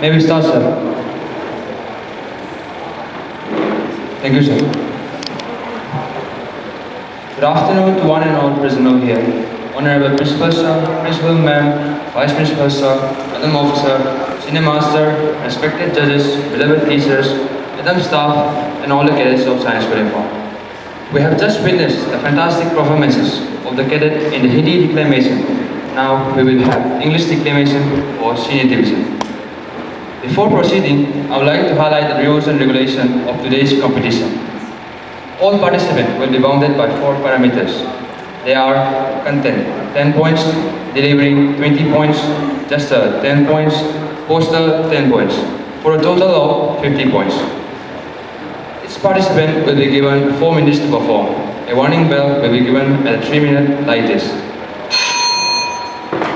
May we start, sir? Thank you, sir. Good afternoon to one and all present over here. Honorable Principal, sir, Principal, ma'am, Vice Principal, sir, Madam Officer, Senior Master, respected judges, beloved teachers, Madam Staff, and all the cadets of Science Uniform. We have just witnessed the fantastic performances of the cadet in the Hindi Declamation. Now we will have English Declamation for Senior Division. Before proceeding, I would like to highlight the rules and regulations of today's competition. All participants will be bounded by 4 parameters. They are content, 10 points, delivering 20 points, gesture 10 points, poster 10 points, for a total of 50 points. Each participant will be given 4 minutes to perform. A warning bell will be given at a 3-minute latest.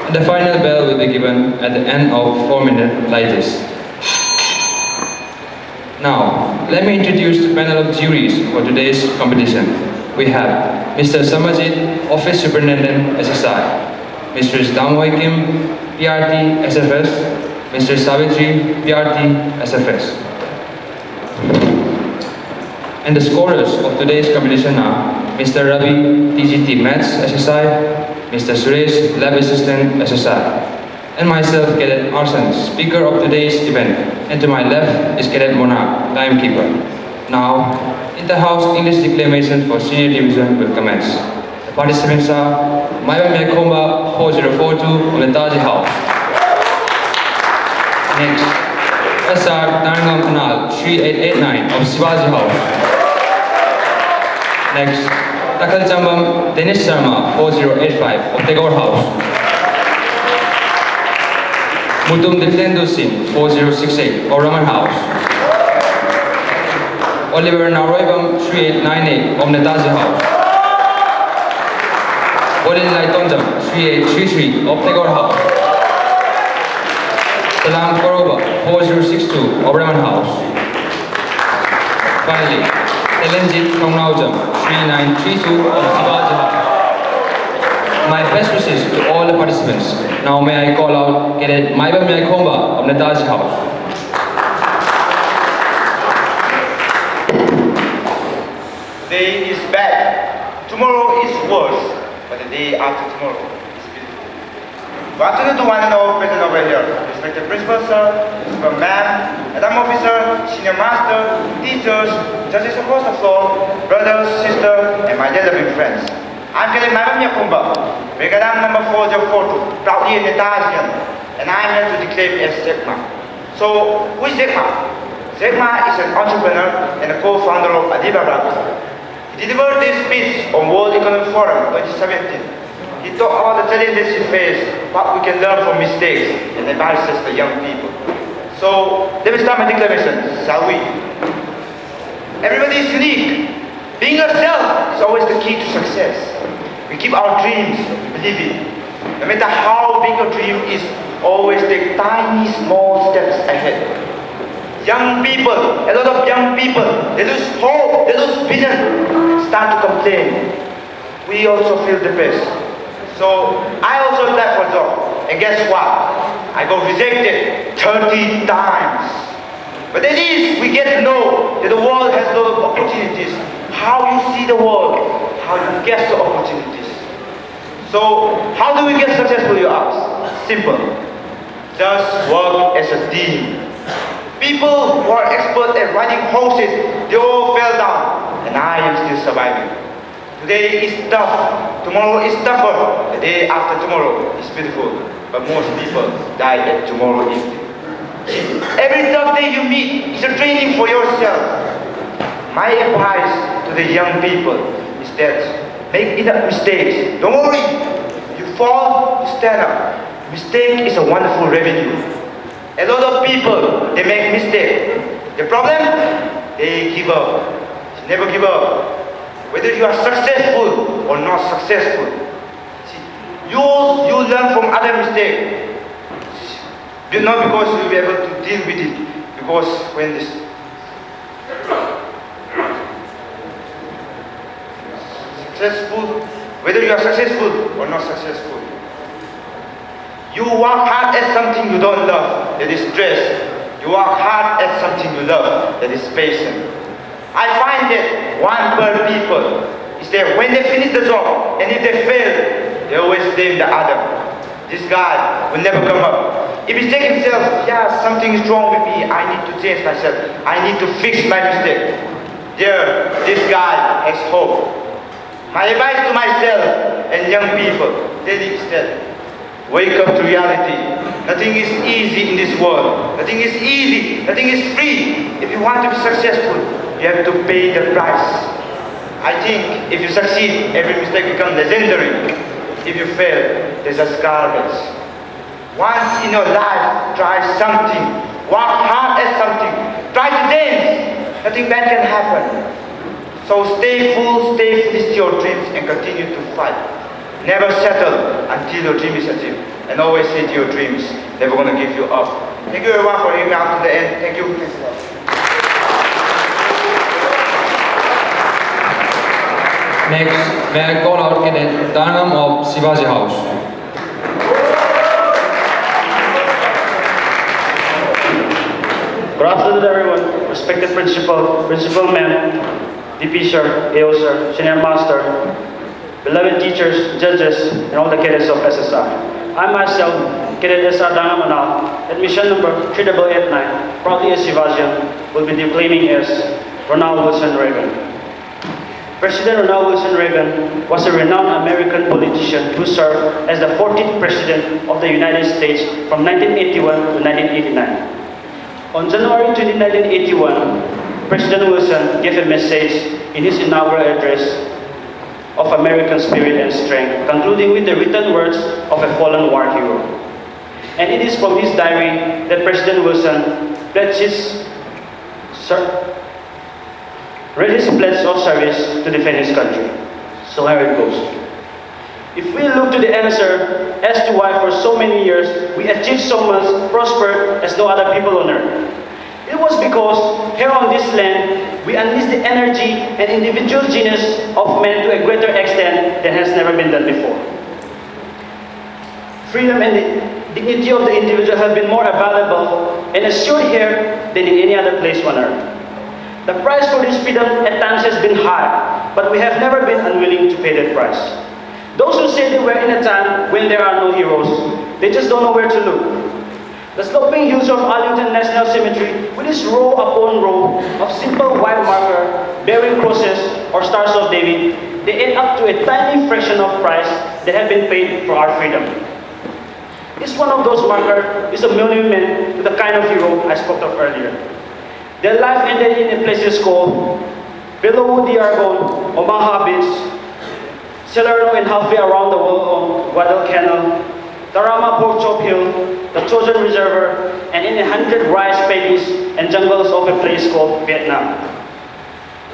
And the final bell will be given at the end of 4-minute latest. Now, let me introduce the panel of juries for today's competition. We have Mr. Samajit, Office Superintendent, SSI, Mr. Damwai Kim, PRT, SFS, Mr. Savitri, PRT, SFS. And the scorers of today's competition are Mr. Ravi, TGT Maths, SSI, Mr. Suresh, Lab Assistant, SSI, and myself, Cadet Arsan, speaker of today's event, and to my left is Cadet Mona, timekeeper. Now, in the house English Declamation for Senior Division will commence. The participants are Maiva Mekomba 4042 of the Taji House. Next, SR Narangam Kanal 3889 of Shivaji House. Next, Takal Chambam Denish Sharma 4085 of Tagore House. Mutum Diptendu Singh 4068 of Raman House. Oliver Naroibam 3898 of Netaji House. Olin Laitonjam 3833 of Tagore House. Salam Koroba 4062 of Raman House. Finally, Elenjit Kongraujam 3932 of Shivaji House. My best wishes to all the participants. Now may I call out Cadet Maiva Mekomba of Netaji House. Today is bad, tomorrow is worse, but the day after tomorrow is beautiful. Good afternoon to one and all present over here. Respected Principal Sir, Principal Ma'am, Madam Officer, Senior Master, teachers, judges across the floor, brothers, sisters, and my dear loving friends. I'm Cadet Maiva Mekomba, Brigadier number 4042, proudly a Netasian, and I'm here to declare as Zegma. So, who is Zegma? Zegma is an entrepreneur and a co-founder of Alibaba. He delivered this speech on World Economic Forum 2017. He talked about the challenges he faced, what we can learn from mistakes, and advises the young people. So, let me start my declaration, shall we? Everybody is unique. Being yourself is always the key to success. We keep our dreams, believe it. No matter how big your dream is, always take tiny, small steps ahead. Young people, a lot of young people, they lose hope, they lose vision, start to complain. We also feel depressed. So I also applied for a job, and guess what? I got rejected 30 times. But at least we get to know that the world has a lot of opportunities. How you see the world, how you get the opportunities. So how do we get successful, you ask? Simple. Just work as a team. People who are expert at riding horses, they all fell down, and I am still surviving. Today is tough, tomorrow is tougher, the day after tomorrow is beautiful, but most people die at tomorrow evening. Every tough day you meet is a training for yourself. My advice to the young people is that make enough mistakes. Don't worry, you fall, you stand up. Mistake is a wonderful revenue. A lot of people, they make mistakes. The problem? They give up. Never give up. Whether you are successful or not successful. See, you learn from other mistakes. Not because you'll be able to deal with it. Because when this successful, whether you are successful or not successful, you work hard at something you don't love, that is stress. You work hard at something you love, that is passion. I find that one bird people is that when they finish the job, and if they fail, they always blame the other. This guy will never come up. If he take himself, yeah, something is wrong with me, I need to change myself, I need to fix my mistake. There, this guy has hope. My advice to myself and young people, that is that, wake up to reality. Nothing is easy in this world. Nothing is easy, nothing is free. If you want to be successful, you have to pay the price. I think if you succeed, every mistake becomes legendary. If you fail, there's a garbage. Once in your life, try something. Work hard at something. Try to dance. Nothing bad can happen. So stay full to your dreams and continue to fight. Never settle until your dream is achieved. And always say to your dreams, never gonna give you up. Thank you everyone for hearing me out to the end. Thank you. Next, may I call out Cadet Dhanam of Shivaji House. Good afternoon everyone, respected principal, principal ma'am, DP sir, AO sir, senior master, beloved teachers, judges, and all the cadets of SSR. I myself, Cadet SR Dhanam Anal, admission number 3889, proudly a Shivajian, will be declaiming as Ronald Wilson Reagan. President Ronald Wilson Reagan was a renowned American politician who served as the 14th President of the United States from 1981 to 1989. On January 20, 1981, President Wilson gave a message in his inaugural address of American spirit and strength, concluding with the written words of a fallen war hero. And it is from his diary that President Wilson read his pledge of service to defend his country. So here it goes. If we look to the answer as to why for so many years we achieved so much, prospered as no other people on earth, it was because here on this land we unleashed the energy and individual genius of men to a greater extent than has never been done before. Freedom and the dignity of the individual have been more available and assured here than in any other place on earth. The price for this freedom at times has been high, but we have never been unwilling to pay that price. Those who say they were in a time when there are no heroes, they just don't know where to look. The sloping hills of Arlington National Cemetery, with its row upon row of simple white marker bearing crosses or stars of David, they add up to a tiny fraction of price that have been paid for our freedom. Each one of those markers is a monument to the kind of hero I spoke of earlier. Their life ended in a places called Bellowwood, Argonne, Omaha Beach, Salerno and halfway around the world on Guadalcanal, Tarama Pork Chop Hill, the Trojan Reservoir, and in 100 rice paddies and jungles of a place called Vietnam.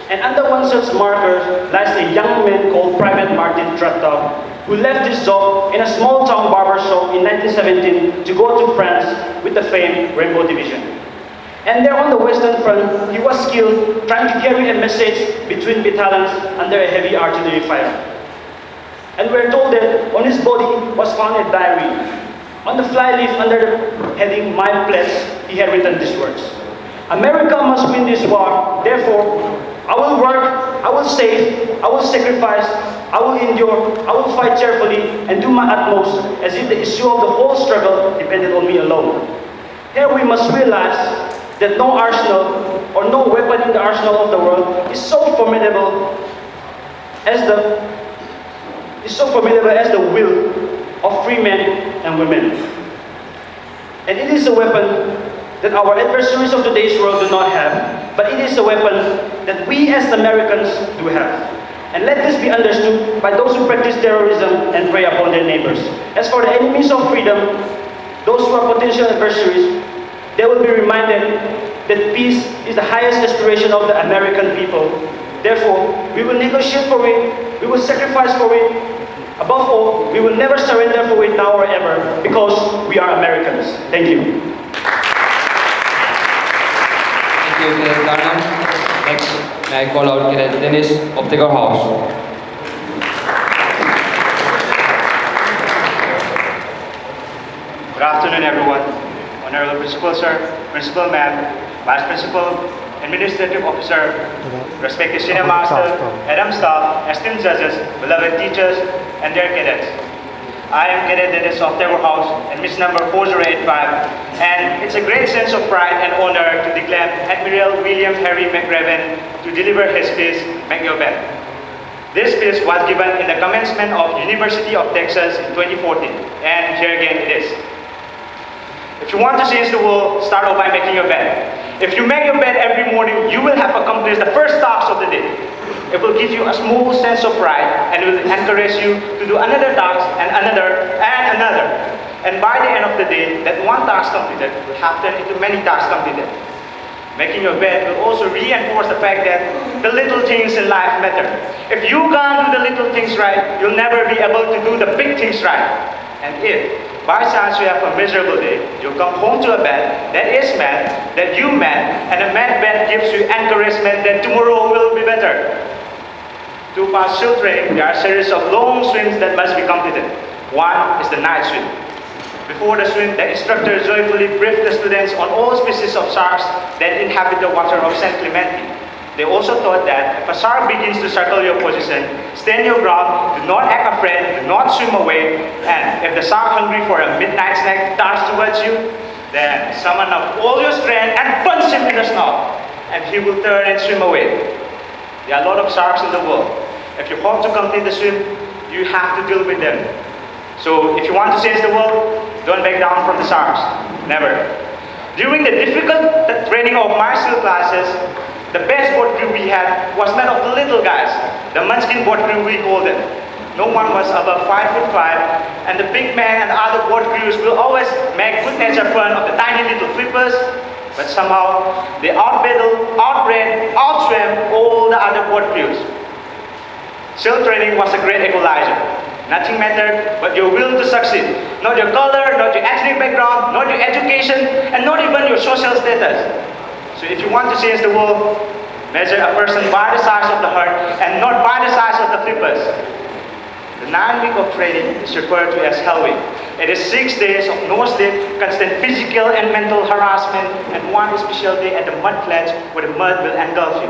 And under one such marker lies a young man called Private Martin Treptow, who left his job in a small town barber shop in 1917 to go to France with the famed Rainbow Division. And there on the Western Front, he was skilled trying to carry a message between battalions under a heavy artillery fire. And we're told that on his body was found a diary. On the flyleaf under the heading My Pledge, he had written these words: America must win this war, therefore, I will work, I will save, I will sacrifice, I will endure, I will fight cheerfully and do my utmost as if the issue of the whole struggle depended on me alone. Here we must realize that no arsenal or no weapon in the arsenal of the world is so formidable as the will of free men and women. And it is a weapon that our adversaries of today's world do not have, but it is a weapon that we as Americans do have. And let this be understood by those who practice terrorism and prey upon their neighbors. As for the enemies of freedom, those who are potential adversaries, they will be reminded that peace is the highest aspiration of the American people. Therefore, we will negotiate for it, we will sacrifice for it. Above all, we will never surrender for it now or ever, because we are Americans. Thank you. Thank you, Cadet Dhanam. Next, may I call out Cadet Dennis of Tigger House. Good afternoon, everyone. On Honorable Principal Sir, Principal Ma'am, Vice Principal, Administrative Officer, respected Senior Master, Adam Staff, esteemed judges, beloved teachers, and dear cadets. I am Cadet Dennis of Tower House and Miss number 4085, and it's a great sense of pride and honor to declare Admiral William Harry McRaven to deliver his piece, Make Your Bed. This piece was given in the commencement of University of Texas in 2014, and here again it is. If you want to change the world, start off by making your bed. If you make your bed every morning, you will have accomplished the first task of the day. It will give you a small sense of pride and will encourage you to do another task and another and another. And by the end of the day, that one task completed will have turned into many tasks completed. Making your bed will also reinforce the fact that the little things in life matter. If you can't do the little things right, you'll never be able to do the big things right. And if, by chance, you have a miserable day, you come home to a bed that is made, that you made, and a made bed gives you encouragement that tomorrow will be better. To pass SEAL training, there are a series of long swims that must be completed. One is the night swim. Before the swim, the instructor joyfully briefed the students on all species of sharks that inhabit the water of St. Clemente. They also taught that if a shark begins to circle your position, stand your ground, do not act afraid, do not swim away, and if the shark hungry for a midnight snack turns towards you, then summon up all your strength and punch him in the snout, and he will turn and swim away. There are a lot of sharks in the world. If you hope to complete the swim, you have to deal with them. So if you want to change the world, don't back down from the sharks. Never. During the difficult training of my SEAL classes, the best boat crew we had was made of the little guys, the munchkin boat crew we called them. No one was above 5'5", and the big man and the other boat crews will always make good-natured fun of the tiny little flippers, but somehow they outbattled, outran, outswam all the other boat crews. SEAL training was a great equalizer. Nothing mattered but your will to succeed. Not your color, not your ethnic background, not your education, and not even your social status. So if you want to change the world, measure a person by the size of the heart and not by the size of the flippers. The 9 week of training is referred to as Hell Week. It is 6 days of no sleep, constant physical and mental harassment, and one special day at the mud flats where the mud will engulf you.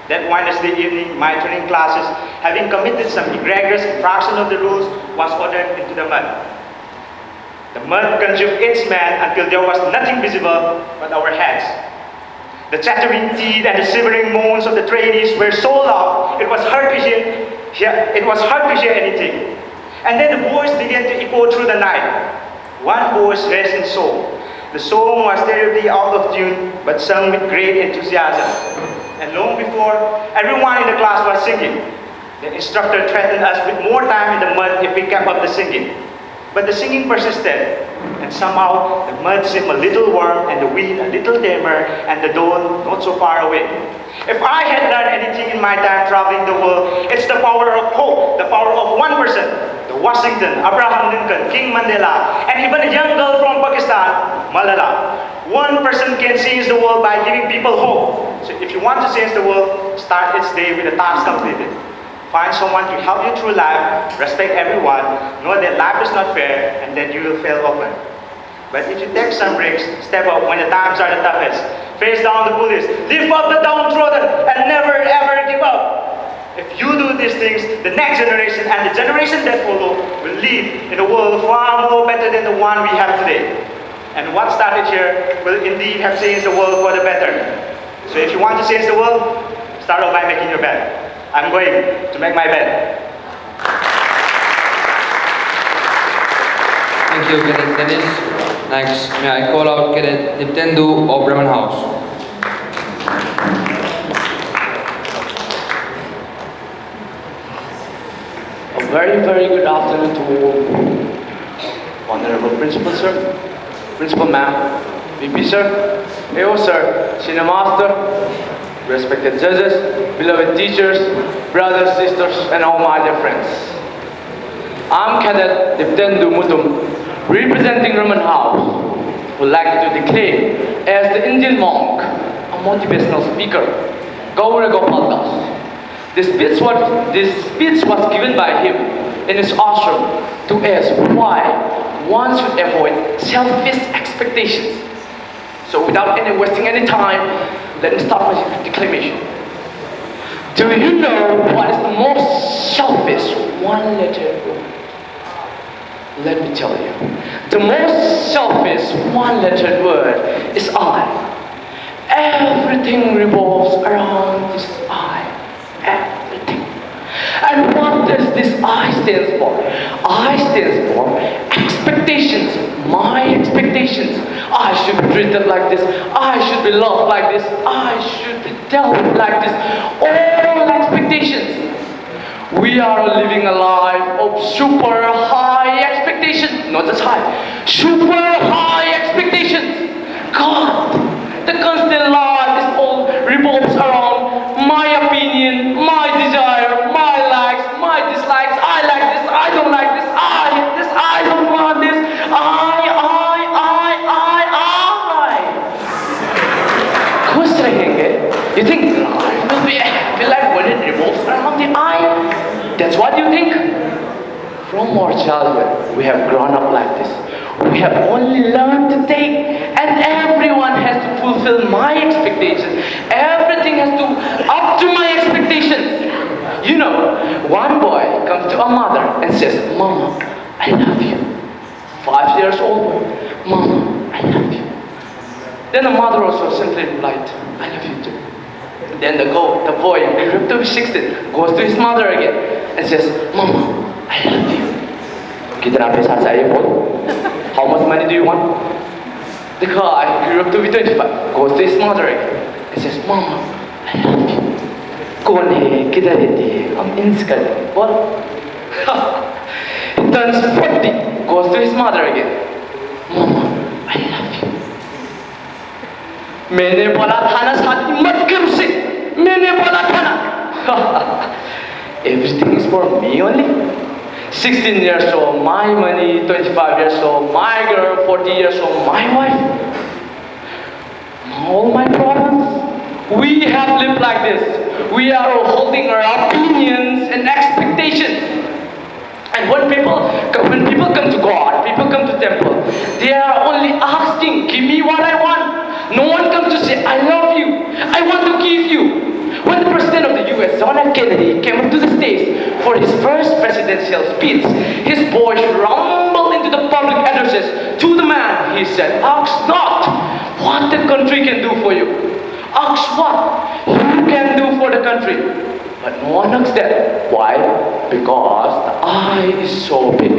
That Wednesday evening, my training classes, having committed some egregious infraction of the rules, was ordered into the mud. The mud consumed each man until there was nothing visible but our heads. The chattering teeth and the shivering moans of the trainees were so loud, it was hard to hear anything. And then the voice began to echo through the night. One voice raised in song. The song was terribly out of tune, but sung with great enthusiasm. And long before everyone in the class was singing, the instructor threatened us with more time in the mud if we kept up the singing. But the singing persisted, and somehow the mud seemed a little warm and the wind a little tamer and the dawn not so far away. If I had learned anything in my time traveling the world, it's the power of hope, the power of one person, the Washington, Abraham Lincoln, King Mandela, and even a young girl from Pakistan, Malala. One person can change the world by giving people hope. So if you want to change the world, start each day with a task completed. Find someone to help you through life, respect everyone, know that life is not fair, and that you will fail often. But if you take some risks, step up when the times are the toughest, face down the bullies, lift up the downtrodden, and never ever give up. If you do these things, the next generation and the generation that follow will live in a world far more better than the one we have today. And what started here will indeed have changed the world for the better. So if you want to change the world, start off by making your bed. I'm going to make my bed. Thank you, Cadet Dennis. Next, may I call out Cadet Niptendu of Bremen House. A very good afternoon to all. Honorable Principal Sir, Principal Ma'am, VP Sir, AO Sir, Senior Master, respected judges, beloved teachers, brothers, sisters, and all my dear friends. I'm Cadet Diptendu Mutum, representing Roman House, would like to declare as the Indian monk, a motivational speaker, Gaura Gopal Das. This speech was given by him in his ashram to ask why one should avoid selfish expectations. So without wasting any time, let me start my declamation. Do you know what is the most selfish one-letter word? Let me tell you. The most selfish one-letter word is I. Everything revolves around this I. Everything. And what does this I stand for? I stands for expectations. My expectations. I should be treated like this. I should be loved like this. I should be dealt with like this. All expectations. We are living a life of super high expectations. Not just high. Super high expectations. God, the constant life is all revolves around my opinion, my desire, my likes, my dislikes. I like this, I don't like this, I hate this, I don't want this. खुश रहेंगे? You think life will be a happy life when it revolves around the I? That's what you think? From our childhood, we have grown up like this. We have only learned to take, and everyone has to fulfill my expectations. Everything has to up to my expectations. You know, one boy comes to a mother and says, "Mama, I love you." 5 years old boy, "Mama, I love you." Then the mother also simply replied, "I love you too." Then the boy grew up to be 16, goes to his mother again and says, "Mama, I love you." Kitna paisa chahiye bol? How much money do you want? The guy grew up to be 25, goes to his mother again and says, "Mama, I love you." कौन है किधर रहती है हम इंस कर बोल. He turns 40, goes to his mother again. "Mama, I love you." मैंने बोला था ना शादी मत कर उससे. मैंने बोला था ना. Everything is for me only. 16 years old, my money. 25 years old, my girl. 40 years old, my wife. All my problems. We have lived like this. We are holding our opinions and expectations. And when people come to God, people come to temple, they are only asking, "Give me what I want." No one comes to say, "I love you. I want to give you." When the president of the US, John F. Kennedy, came up to the stage for his first presidential speech, his voice rumbled into the public addresses. To the man, he said, "Ask not what the country can do for you. Ask what you can do for the country." But no one asks that. Why? Because the I is so big.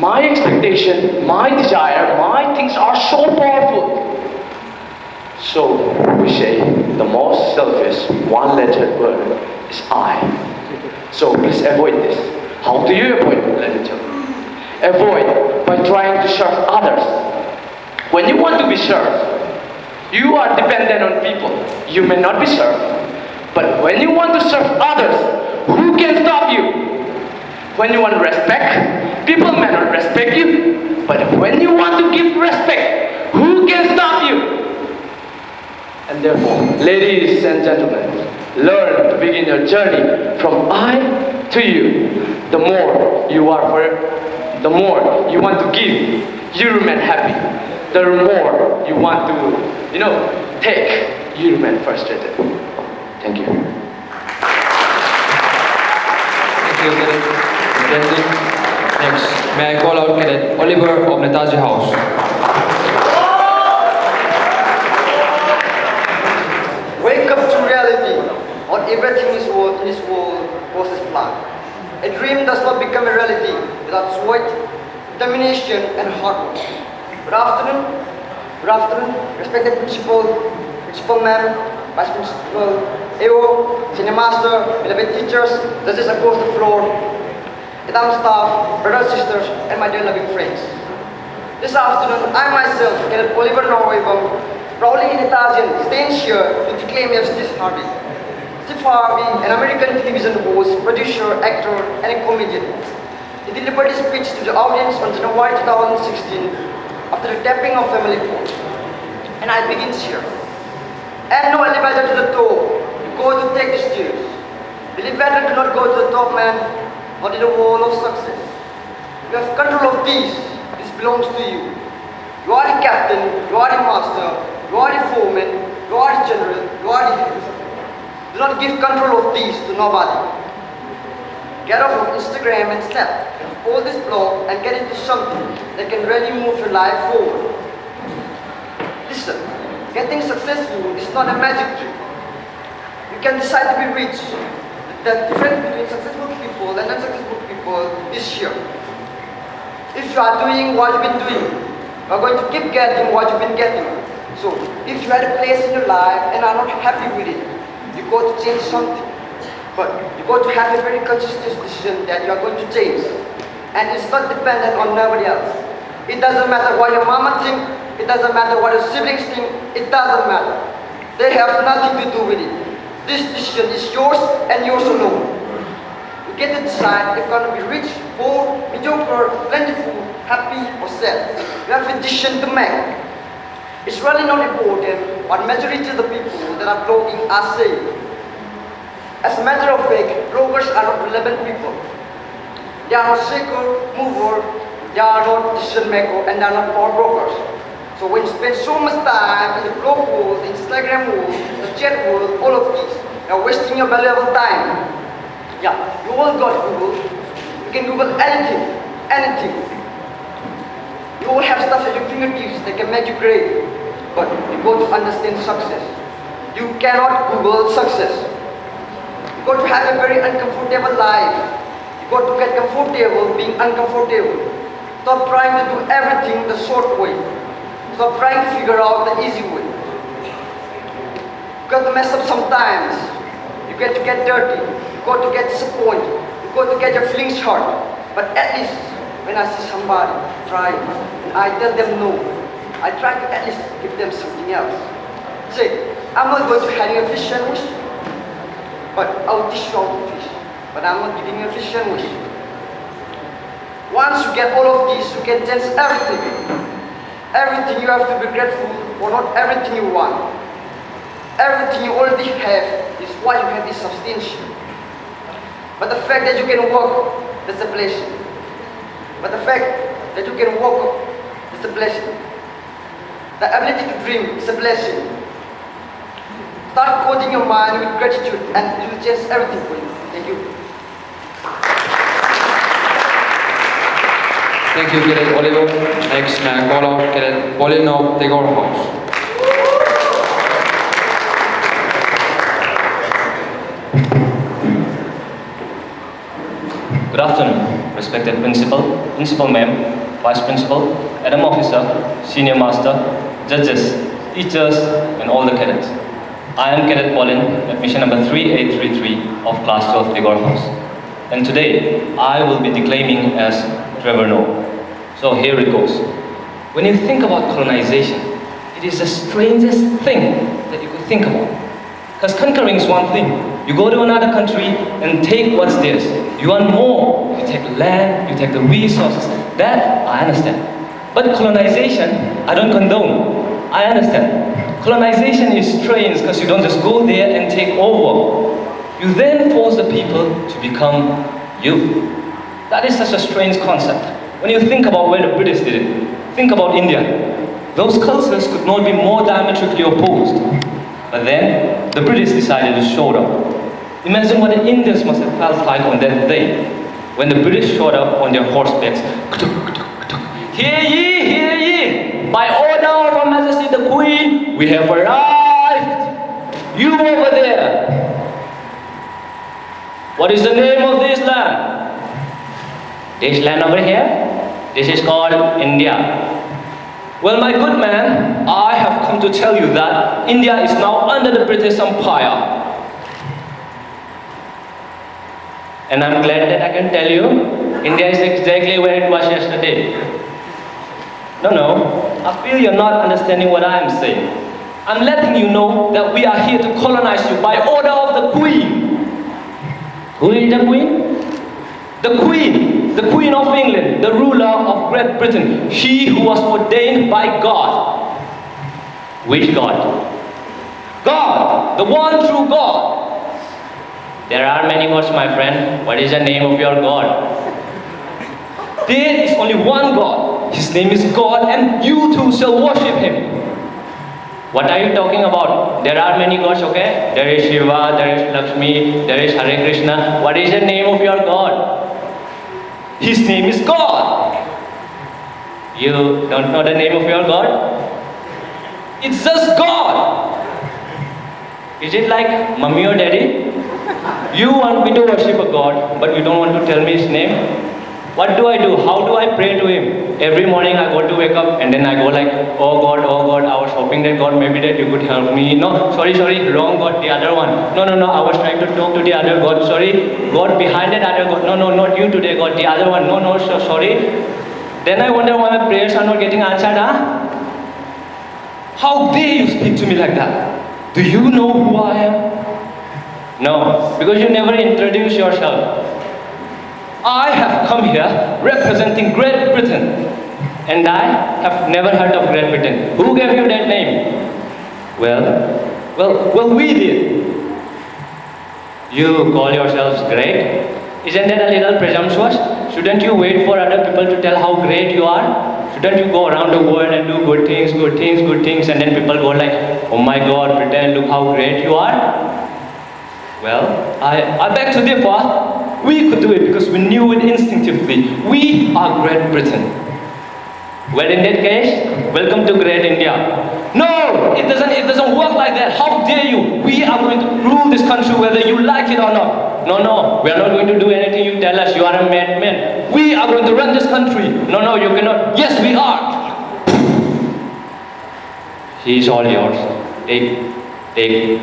My expectation, my desire, my things are so powerful. So we say the most selfish one-lettered word is I. So please avoid this. How do you avoid it? Let me tell you. Avoid by trying to serve others. When you want to be served, you are dependent on people. You may not be served. But when you want to serve others, who can stop you? When you want respect, people may not respect you. But when you want to give respect, who can stop you? And therefore, ladies and gentlemen, learn to begin your journey from I to you. The more you are for it, the more you want to give, you remain happy. The more you want to, take, you remain frustrated. Thank you. Thank you, Cadet. Attending. Next, may I call out Cadet Oliver of Netaji House. Wake up to reality. Not everything in this world was as planned. A dream does not become a reality without sweat, determination, and hard work. Good afternoon. Good afternoon, respected principal ma'am, vice principal, AO, senior master, beloved teachers, judges across the floor, Idam staff, brothers, sisters, and my dear loving friends. This afternoon, I myself, Cadet Oliver Norwayvong, proudly in Italian, stands here to declaim Steve Harvey. Steve Harvey, an American television host, producer, actor, and a comedian. He delivered his speech to the audience on January 2016 after the tapping of family court. And I begin here. And no elevator to the top. You go to take the stairs. The elevator do not go to the top, man. not in the wall of success. You have control of these. This belongs to you. You are the captain, you are the master, you are the foreman, you are the general, you are the head. Do not give control of these to nobody. Get off of Instagram and Snap, all this blog and get into something that can really move your life forward. Listen, getting successful is not a magic trick. You can decide to be rich. The difference between successful people and unsuccessful people is here. If you are doing what you've been doing, you are going to keep getting what you've been getting. So, if you had a place in your life and are not happy with it, you got to change something. But you got to have a very conscious decision that you are going to change. And it's not dependent on nobody else. It doesn't matter what your mama thinks, it doesn't matter what your siblings think, it doesn't matter. They have nothing to do with it. This decision is yours and yours alone. You get to decide if you're going to be rich, poor, mediocre, plentiful, happy or sad. You have a decision to make. It's really not important what majority of the people that are blogging are saying. As a matter of fact, bloggers are not relevant people. They are not shaker, mover, they are not decision maker, and they are not power brokers. So when you spend so much time in the blog world, the Instagram world, the chat world, all of these, you are wasting your valuable time. Yeah, you all got Google. You can Google anything, anything. You all have stuff at your fingertips that can make you great. But you got to understand success. You cannot Google success. You got to have a very uncomfortable life. You got to get comfortable being uncomfortable. Stop trying to do everything the short way. Stop trying to figure out the easy way. You got to mess up sometimes. You get to get dirty. You got to get disappointed. You got to get your feelings hurt. But at least when I see somebody try and I tell them no, I try to at least give them something else. Say, I'm not going to hand you a fish sandwich, but I'll dish you out the fish. But I'm not giving you a fish sandwich. Once you get all of these, you can change everything. Everything you have to be grateful for, not everything you want. Everything you already have is what you have is substantial. But the fact that you can walk, that's a blessing. But the fact that you can walk is a blessing. The ability to dream is a blessing. Start coding your mind with gratitude and it will change everything for you. Thank you. Thank you, Cadet Oliver. Next, may I call out Cadet Pauline of the Gore House. Good afternoon, respected Principal, Principal Ma'am, Vice Principal, Adam Officer, Senior Master, judges, teachers, and all the cadets. I am Cadet Pauline, admission number 3833 of Class 12 Digor House. And today, I will be declaiming as Trevor Noah. So here it goes. When you think about colonization, it is the strangest thing that you could think about. Because conquering is one thing. You go to another country and take what's theirs. You want more. You take the land, you take the resources. That, I understand. But colonization, I don't condone. I understand. Colonization is strange because you don't just go there and take over. You then force the people to become you. That is such a strange concept. When you think about where the British did it, think about India. Those cultures could not be more diametrically opposed. But then, the British decided to show up. Imagine what the Indians must have felt like on that day, when the British showed up on their horsebacks. Hear ye, hear ye! By order of Her Majesty the Queen, we have arrived! You over there! What is the name of this land? This land over here? This is called India. Well, my good man, I have come to tell you that India is now under the British Empire. And I'm glad that I can tell you, India is exactly where it was yesterday. No, I feel you're not understanding what I am saying. I'm letting you know that we are here to colonize you by order of the Queen. Who is the Queen? The Queen of England, the ruler of Great Britain, she who was ordained by God. Which God? God, the one true God. There are many gods, my friend. What is the name of your God? There is only one God. His name is God, and you too shall worship Him. What are you talking about? There are many gods, okay? There is Shiva, there is Lakshmi, there is Hare Krishna. What is the name of your God? His name is God. You don't know the name of your God? It's just God. Is it like mommy or daddy? You want me to worship a God, but you don't want to tell me His name? What do I do? How do I pray to Him? Every morning I go to wake up and then I go like, oh God, I was hoping that God, maybe that you could help me. No, sorry, wrong God, the other one. No, I was trying to talk to the other God. Sorry, God behind that other God. No, not you today, God, the other one. No, so sorry. Then I wonder why my prayers are not getting answered, huh? How dare you speak to me like that? Do you know who I am? No, because you never introduce yourself. I have come here representing Great Britain, and I have never heard of Great Britain. Who gave you that name? Well, we did. You call yourselves great? Isn't that a little presumptuous? Shouldn't you wait for other people to tell how great you are? Shouldn't you go around the world and do good things, and then people go like, oh my God, Britain, look how great you are? Well, I beg to differ. We could do it because we knew it instinctively. We are Great Britain. Well, in that case, welcome to Great India. No, it doesn't work like that. How dare you? We are going to rule this country whether you like it or not. No, we are not going to do anything you tell us. You are a madman. We are going to run this country. No, you cannot. Yes, we are. She is all yours. Take.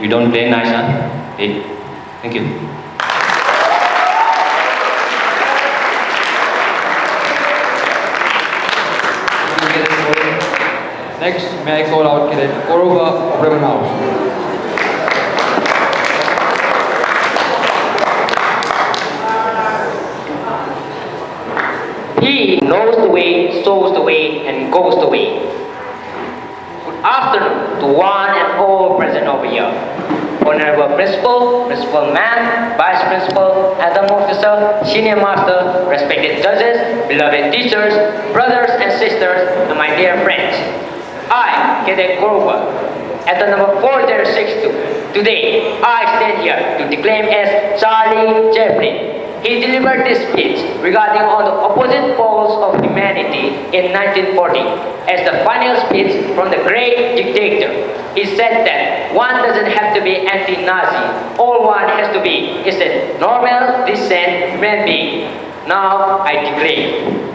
You don't play nice, huh? Take. Thank you. Next, may I call out Cadet Korova of Bremen House. He knows the way, shows the way, and goes the way. Good afternoon to one and all present over here. Honorable Principal, Principal Ma'am, Vice Principal, Adam Officer, Senior Master, respected judges, beloved teachers, brothers and sisters, and my dear friends. I, Cadet Korova, at the number 4062. Today, I stand here to declaim as Charlie Chaplin. He delivered this speech regarding on the opposite poles of humanity in 1940 as the final speech from the great dictator. He said that one doesn't have to be anti-Nazi. All one has to be is a normal, decent human being. Now I declare.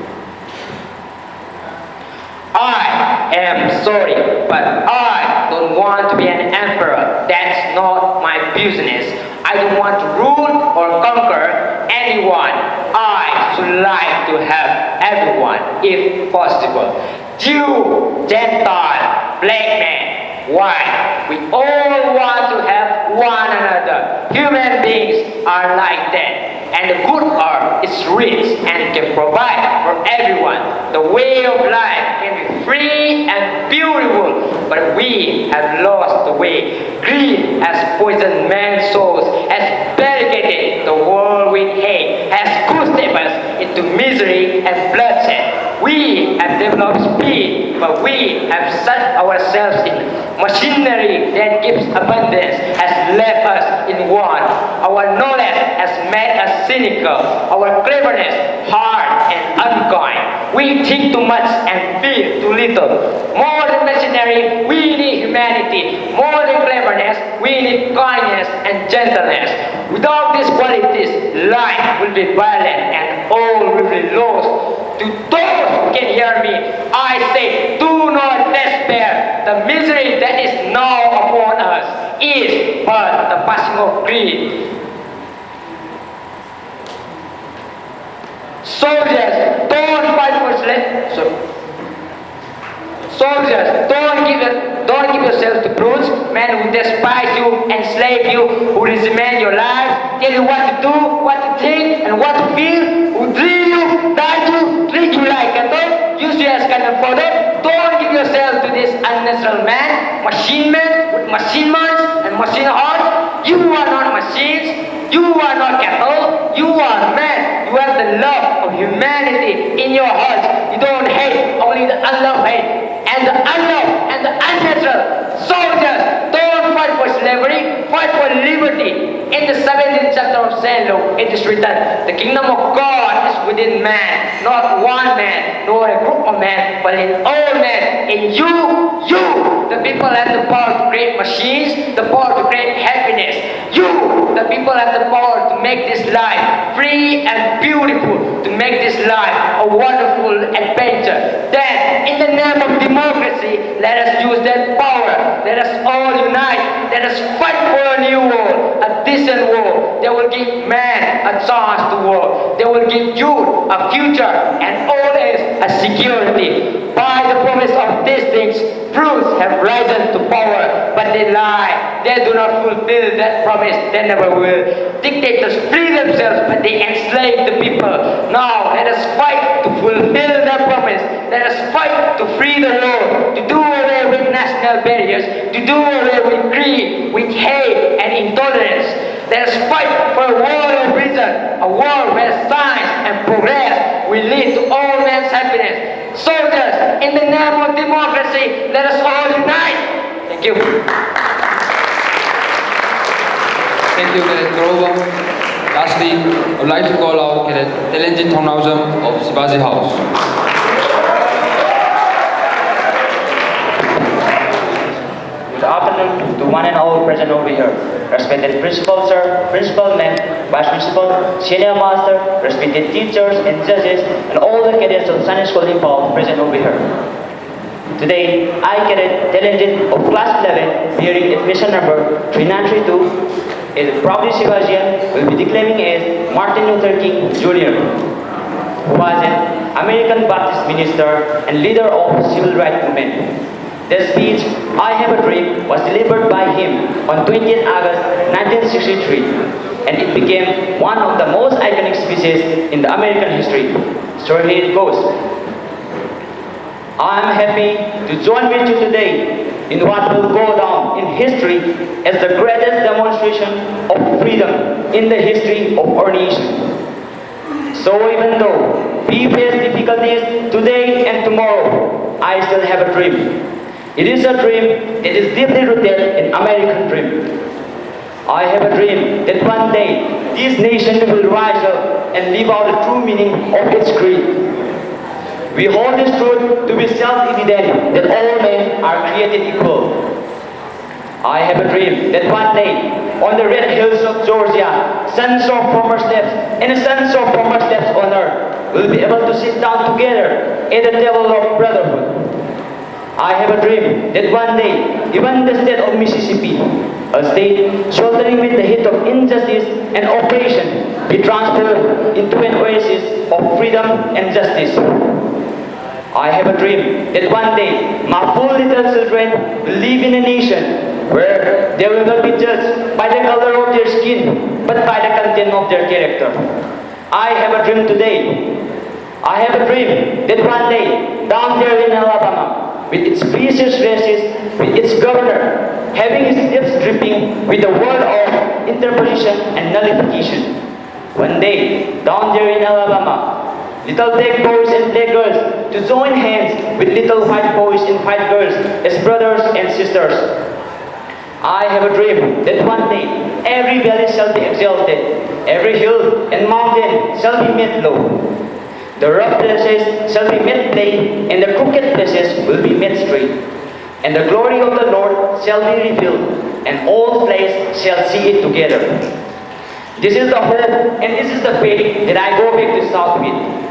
I am sorry, but I don't want to be an emperor. That's not my business. I don't want to rule or conquer anyone. I should like to have everyone, if possible. Jew, Gentile, black man, white. We all want to have one another. Human beings are like that. And the good earth is rich and can provide for everyone. The way of life can be free and beautiful, but we have lost the way. Greed has poisoned men's souls, has barricaded the world with hate, has pushed us into misery and bloodshed. We have developed speed, but we have set ourselves in machinery that gives abundance, has left us in want. Our knowledge has made us cynical, our cleverness hard and unkind. We think too much and feel too little. More than machinery, we need humanity. More than cleverness, we need kindness and gentleness. Without these qualities, life will be violent and all will be lost. To those who can hear me, I say, do not despair. The misery that is now upon us is but the passing of greed. Soldiers, don't fight for Soldiers, don't give yourselves to brutes, men who despise you, enslave you, who resent your life, tell you what to do, what to think, and what to feel, who drill you, die you, treat you like cattle, use you as kind of fodder. Don't give yourself to this unnatural man, machine men with machine minds and machine hearts. You are not machines. You are not cattle. You are men. You have the love of humanity in your hearts. You don't hate, only the unloved hate. And the unloved and the unnatural soldiers don't fight for slavery, fight for liberty. In the 17th chapter of St. Luke, it is written, the kingdom of God is within man, not one man, nor a group of men, but in all men. In you, the people have the power to create machines, the power to create happiness. You, the people have the power to make this life free and beautiful, to make this life a wonderful adventure. Then, in the name of democracy, let us use that power. Let us all unite. Let us fight for a new world, a decent world. They will give man a chance to work. They will give youth a future and old age a security. By the promise of these things, truths have risen to power, but they lie. They do not fulfill that promise. They never will. Dictators free themselves, but they enslave the people. Now, let us fight to fulfill that promise. Let us fight to free the world, to do away with national barriers, to do away with greed, with hate and intolerance. Let us fight for a world of reason, a world where science and progress will lead to all men's happiness. Soldiers, in the name of democracy, let us all unite. Thank you. Thank you, Cadet Grover. Lastly, I would like to call out Cadet Telenjit Thongnausam of Sibaji House. Good afternoon to one and all present over here. Respected Principal Sir, Principal Ma'am, Vice Principal, Senior Master, respected teachers and judges, and all the cadets of Sunday School Impal present over here. Today, I, Cadet Telenjit of Class 11, bearing admission number 3932, is proudly Shivajian, will be declaiming as Martin Luther King Jr., who was an American Baptist minister and leader of civil rights movement. The speech, I Have a Dream, was delivered by him on 20th August 1963, and it became one of the most iconic speeches in the American history. So here it goes. I am happy to join with you today in what will go down in history as the greatest demonstration of freedom in the history of our nation. So even though we face difficulties today and tomorrow, I still have a dream. It is a dream that is deeply rooted in American dream. I have a dream that one day this nation will rise up and live out the true meaning of its creed. We hold this truth to be self-evident that all men are created equal. I have a dream that one day, on the red hills of Georgia, sons of former slaves and sons of former slaves on earth will be able to sit down together at the table of brotherhood. I have a dream that one day, even the state of Mississippi, a state sweltering with the heat of injustice and oppression, be transformed into an oasis of freedom and justice. I have a dream that one day, my four little children will live in a nation where they will not be judged by the color of their skin, but by the content of their character. I have a dream today. I have a dream that one day, down there in Alabama, with its precious races, with its governor, having his lips dripping with the word of interposition and nullification. One day, down there in Alabama, little black boys and black girls to join hands with little white boys and white girls as brothers and sisters. I have a dream that one day every valley shall be exalted, every hill and mountain shall be made low. The rough places shall be made plain, and the crooked places will be made straight. And the glory of the Lord shall be revealed, and all flesh shall see it together. This is the hope, and this is the faith that I go back to South with.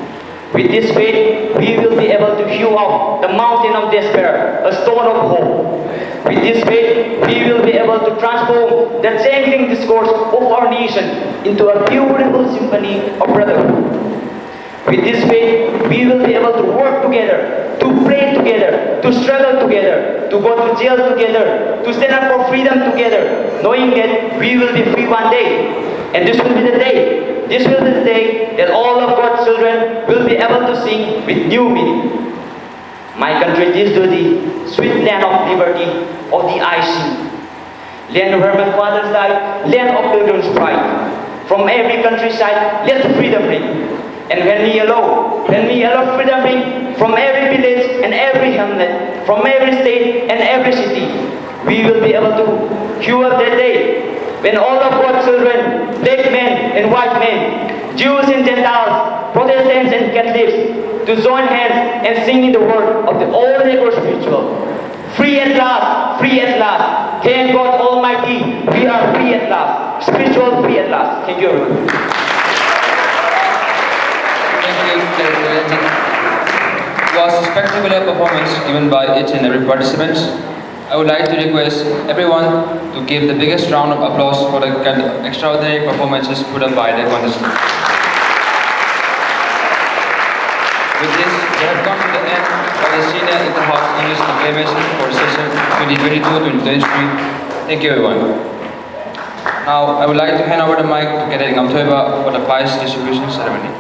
With this faith, we will be able to hew out the mountain of despair, a stone of hope. With this faith, we will be able to transform the changing discourse of our nation into a beautiful symphony of brotherhood. With this faith, we will be able to work together, to pray together, to struggle together, to go to jail together, to stand up for freedom together, knowing that we will be free one day. And this will be the day. This will be the day that all of God's children will be able to sing with new meaning. My country, this to thee, sweet land of liberty, of the I sing. Land where my fathers died, land of pilgrims' pride. from every countryside, let freedom ring. And when we allow freedom ring from every village and every hamlet, from every state and every city, we will be able to cure that day when all of our children, black men and white men, Jews and Gentiles, Protestants and Catholics, to join hands and sing in the word of the old Negro spiritual. Free at last, free at last. Thank God Almighty, we are free at last. Spiritual free at last. Thank you everyone. Thank you, Cadet Legend. It was a spectacular performance given by each and every participant. I would like to request everyone to give the biggest round of applause for the extraordinary performances put up by the contestants. With this, we have come to the end of the Senior Inter-House English Declamation for session 2022-2023. Thank you everyone. Now, I would like to hand over the mic to Cadet Ngamtoiba for the prize distribution ceremony.